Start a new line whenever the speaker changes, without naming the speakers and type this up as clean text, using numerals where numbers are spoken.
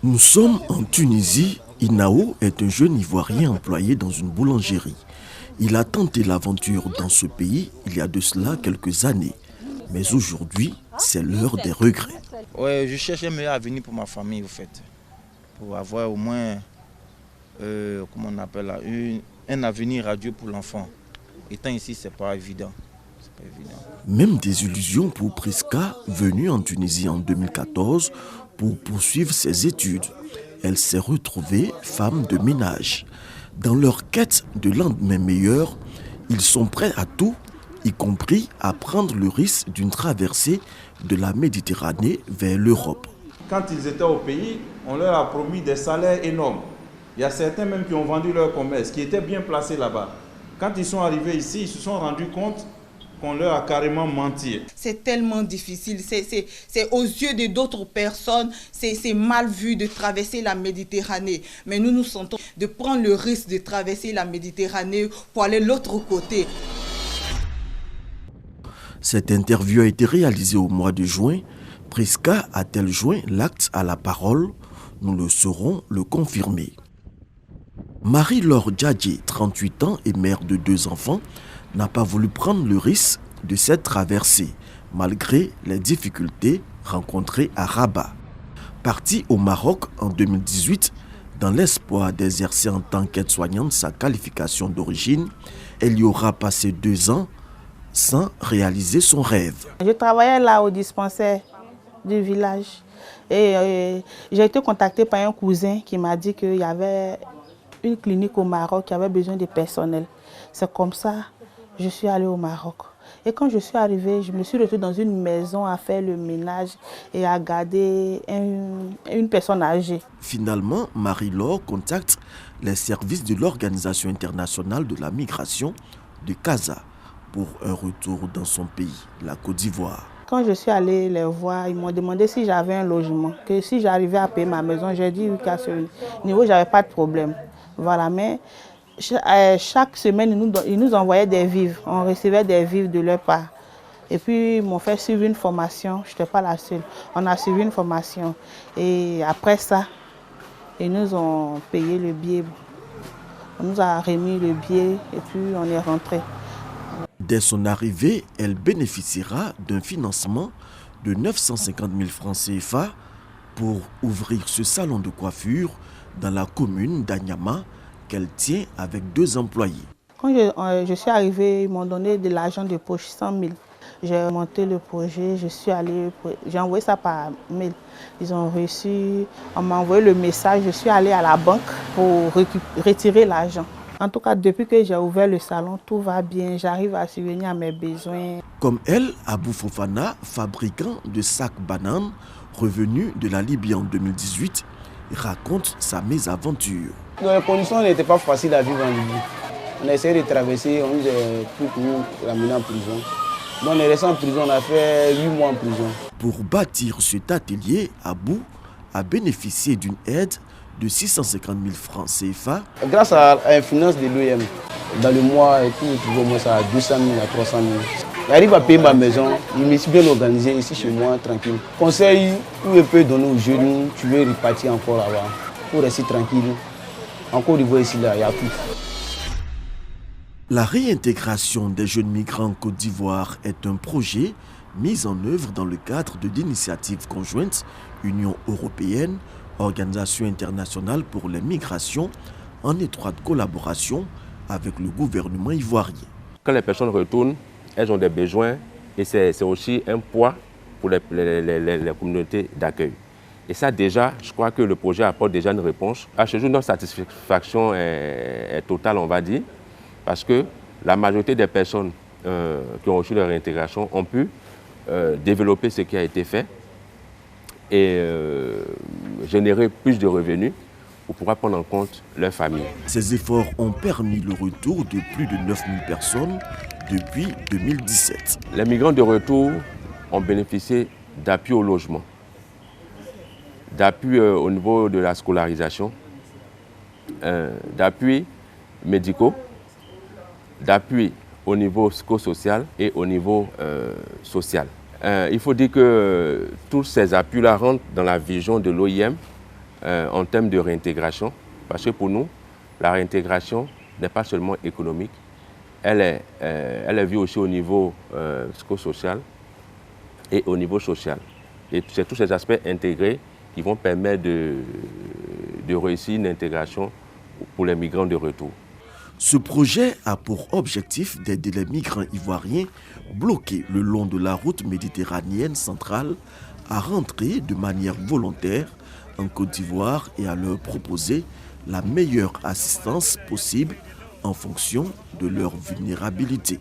Nous sommes en Tunisie. Inao est un jeune Ivoirien employé dans une boulangerie. Il a tenté l'aventure dans ce pays il y a de cela quelques années. Mais aujourd'hui, c'est l'heure des regrets.
Ouais, je cherche un meilleur avenir pour ma famille, au fait. Pour avoir au moins, comment on appelle là, un avenir radieux pour l'enfant. Étant ici, c'est pas évident.
Même des illusions pour Priska, venue en Tunisie en 2014 pour poursuivre ses études. Elle s'est retrouvée femme de ménage. Dans leur quête de lendemain meilleur, ils sont prêts à tout, y compris à prendre le risque d'une traversée de la Méditerranée vers l'Europe.
Quand ils étaient au pays, on leur a promis des salaires énormes. Il y a certains même qui ont vendu leur commerce, qui étaient bien placés là-bas. Quand ils sont arrivés ici, ils se sont rendus compte qu'on leur a carrément menti.
C'est tellement difficile, c'est aux yeux de d'autres personnes, c'est mal vu de traverser la Méditerranée. Mais nous nous sentons de prendre le risque de traverser la Méditerranée pour aller de l'autre côté.
Cette interview a été réalisée au mois de juin. Priska a-t-elle joint l'acte à la parole? Nous le saurons le confirmer. Marie-Laure Djadji, 38 ans et mère de 2 enfants, n'a pas voulu prendre le risque de cette traversée, malgré les difficultés rencontrées à Rabat. Partie au Maroc en 2018, dans l'espoir d'exercer en tant qu'aide-soignante sa qualification d'origine, elle y aura passé 2 ans sans réaliser son rêve.
Je travaillais là au dispensaire du village et j'ai été contactée par un cousin qui m'a dit qu'il y avait une clinique au Maroc qui avait besoin de personnel. C'est comme ça que je suis allée au Maroc. Et quand je suis arrivée, je me suis retrouvée dans une maison à faire le ménage et à garder une personne âgée.
Finalement, Marie-Laure contacte les services de l'Organisation internationale de la migration de Casa pour un retour dans son pays, la Côte d'Ivoire.
Quand je suis allée les voir, ils m'ont demandé si j'avais un logement, que si j'arrivais à payer ma maison. J'ai dit oui, qu'à ce niveau, je n'avais pas de problème. Voilà, mais chaque semaine, ils nous envoyaient des vivres. On recevait des vivres de leur part. Et puis, ils m'ont fait suivre une formation. Je n'étais pas la seule. On a suivi une formation. Et après ça, ils nous ont payé le billet. On nous a remis le billet et puis on est rentré.
Dès son arrivée, elle bénéficiera d'un financement de 950 000 francs CFA pour ouvrir ce salon de coiffure dans la commune d'Anyama qu'elle tient avec 2 employés.
Quand je suis arrivée, ils m'ont donné de l'argent de poche, 100 000. J'ai monté le projet, j'ai envoyé ça par mail. Ils ont reçu, on m'a envoyé le message, je suis allée à la banque pour retirer l'argent. En tout cas, depuis que j'ai ouvert le salon, tout va bien, j'arrive à subvenir à mes besoins.
Comme elle, Abou Fofana, fabricant de sacs bananes, revenu de la Libye en 2018, raconte sa mésaventure.
Les conditions n'étaient pas faciles à vivre en Libye. On a essayé de traverser, on nous a tout nous ramener en prison. Bon, on est resté en prison, on a fait 8 mois en prison.
Pour bâtir cet atelier, Abou a bénéficié d'une aide de 650 000 francs CFA.
Grâce à la finance de l'OIM, dans le mois, et tout, au moins ça à 200 000 à 300 000. J'arrive à payer ma maison, je me suis bien organisé ici chez moi, tranquille. Conseil où je peux donner aux jeunes, tu veux repartir encore là-bas, pour rester tranquille. Encore du ici, là, il y a tout.
La réintégration des jeunes migrants en Côte d'Ivoire est un projet mis en œuvre dans le cadre d'initiatives conjointes Union européenne, Organisation internationale pour les migrations, en étroite collaboration avec le gouvernement ivoirien.
Quand les personnes retournent, elles ont des besoins et c'est aussi un poids pour les communautés d'accueil. Et ça déjà, je crois que le projet apporte déjà une réponse. À ce jour, notre satisfaction est totale, on va dire, parce que la majorité des personnes qui ont reçu leur réintégration ont pu développer ce qui a été fait et générer plus de revenus pour pouvoir prendre en compte leur famille.
Ces efforts ont permis le retour de plus de 9 000 personnes depuis 2017.
Les migrants de retour ont bénéficié d'appui au logement, d'appui au niveau de la scolarisation, d'appui médicaux, d'appui au niveau psychosocial et au niveau social. Il faut dire que tous ces appuis-là rentrent dans la vision de l'OIM en termes de réintégration, parce que pour nous, la réintégration n'est pas seulement économique, elle est vue aussi au niveau psychosocial et au niveau social. Et c'est tous ces aspects intégrés qui vont permettre de réussir une intégration pour les migrants de retour.
Ce projet a pour objectif d'aider les migrants ivoiriens bloqués le long de la route méditerranéenne centrale à rentrer de manière volontaire en Côte d'Ivoire et à leur proposer la meilleure assistance possible en fonction de leur vulnérabilité.